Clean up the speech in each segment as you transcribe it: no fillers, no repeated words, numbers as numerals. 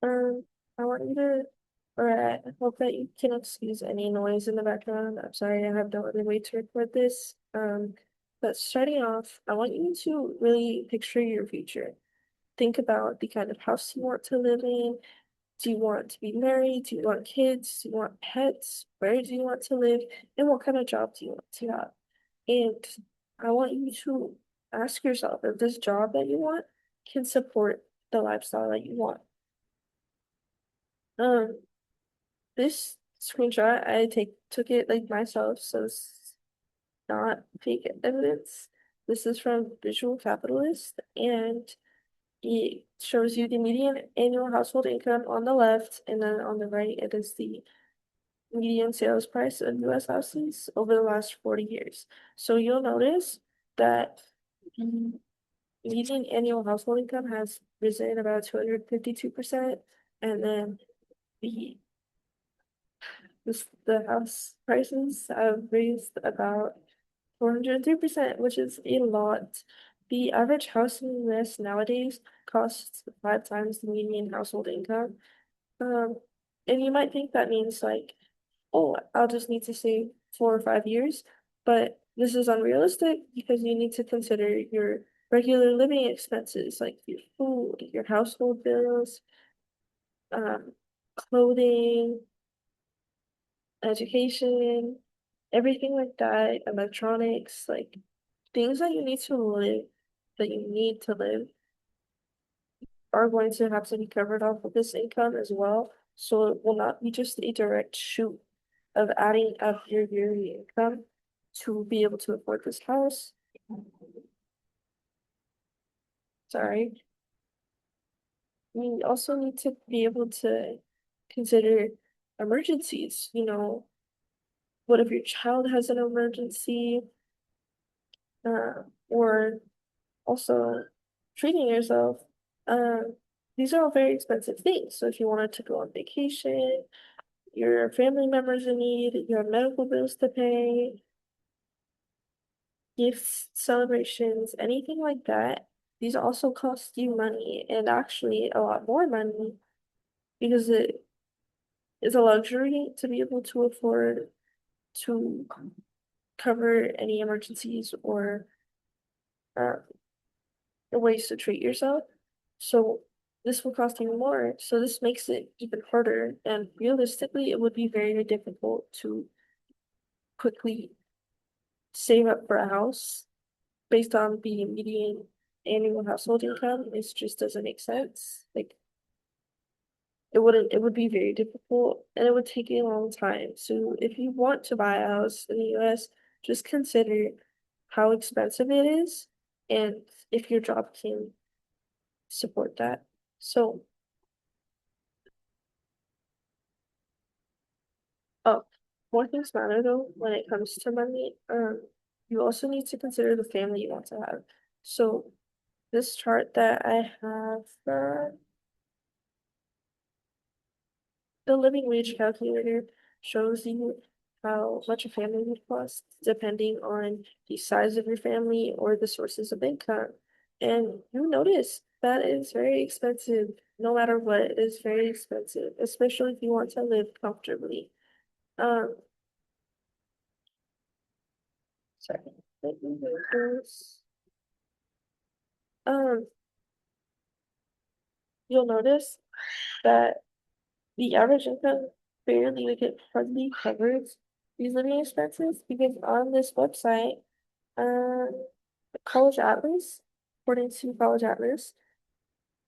Um, I want you to, or I hope that you can excuse any noise in the background. I'm sorry, I have no other way to record this. But starting off, I want you to really picture your future. Think about the kind of house you want to live in. Do you want to be married? Do you want kids? Do you want pets? Where do you want to live? And what kind of job do you want to have? And I want you to ask yourself if this job that you want can support the lifestyle that you want. Um, this screenshot, I took it like myself, so it's not fake evidence. This is from Visual Capitalist, and it shows you the median annual household income on the left, and then on the right, it is the median sales price of US houses over the last 40 years. So you'll notice that the median annual household income has risen about 252%, and then the the house prices have raised about 403%, which is a lot. The average house in the US nowadays costs 5 times the median household income. Um, and you might think that means like, oh, I'll just need to save 4 or 5 years, but this is unrealistic because you need to consider your regular living expenses like your food, your household bills, um, clothing, education, everything like that, electronics, like things that you need to live, that you need to live, are going to have to be covered off of this income as well. So it will not be just a direct shoot of adding up your yearly income to be able to afford this house. Sorry. We also need to be able to consider emergencies. What if your child has an emergency? Or also treating yourself. Um, these are all very expensive things. So if you wanted to go on vacation, your family members in need, you have medical bills to pay, gifts, celebrations, anything like that, these also cost you money and actually a lot more money because it is a luxury to be able to afford to cover any emergencies or uh, ways to treat yourself. So this will cost even more. So this makes it even harder. And realistically, it would be very difficult to quickly save up for a house based on the median annual household income. It just doesn't make sense. Like it would be very difficult and it would take a long time. So if you want to buy a house in the US, just consider how expensive it is and if your job can support that. So, oh, more things matter though when it comes to money. You also need to consider the family you want to have. So, this chart that I have, the living wage calculator shows you how much a family would cost depending on the size of your family or the sources of income. And you notice that is very expensive. No matter what, it is very expensive, especially if you want to live comfortably. Um, Sorry. Let me do this. Um, you'll notice that the average income barely like it hardly covers these living expenses because on this website, um, College Atlas, according to College Atlas,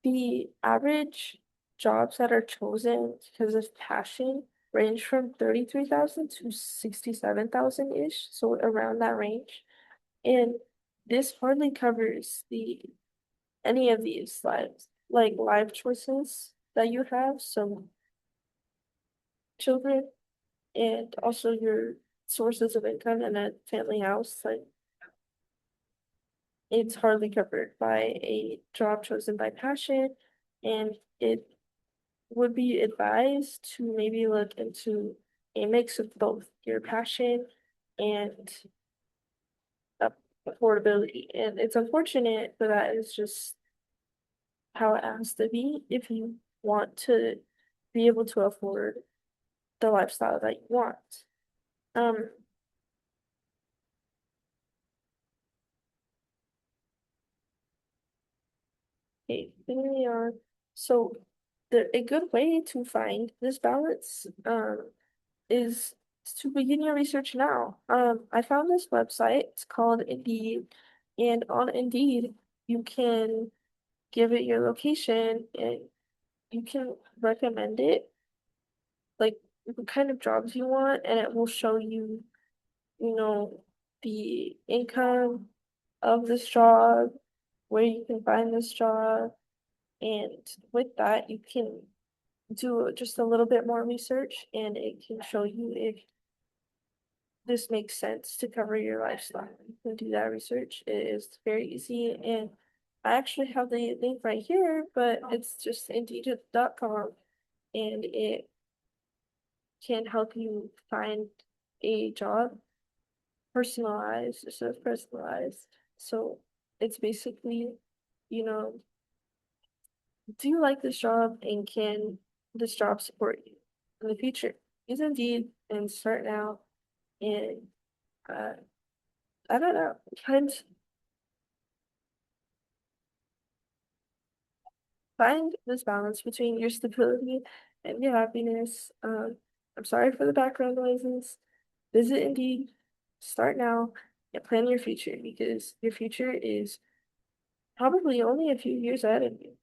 the average jobs that are chosen because of passion range from 33,000 to 67,000-ish, so around that range. And this hardly covers the any of these lives, like life choices that you have, so children and also your sources of income and a family house, like it's hardly covered by a job chosen by passion, and it would be advised to maybe look into a mix of both your passion and uh, affordability. And it's unfortunate, but that is just how it has to be if you want to be able to afford the lifestyle that you want. Um, okay, moving on. So a good way to find this balance is to begin your research now. I found this website. It's called Indeed, and on Indeed, you can give it your location and you can recommend it, like what kind of jobs you want, and it will show you, you know, the income of this job, where you can find this job, and with that, you can do just a little bit more research, and it can show you if this makes sense to cover your lifestyle. You can do that research. It is very easy, and I actually have the link right here, but it's just Indeed.com, and it can help you find a job personalized instead of personalized. So it's basically, you know, do you like this job and can this job support you in the future? Use Indeed and start now. And uh, I don't know, find this balance between your stability and your happiness. I'm sorry for the background noises. Visit Indeed, start now, and plan your future because your future is probably only a few years ahead of you.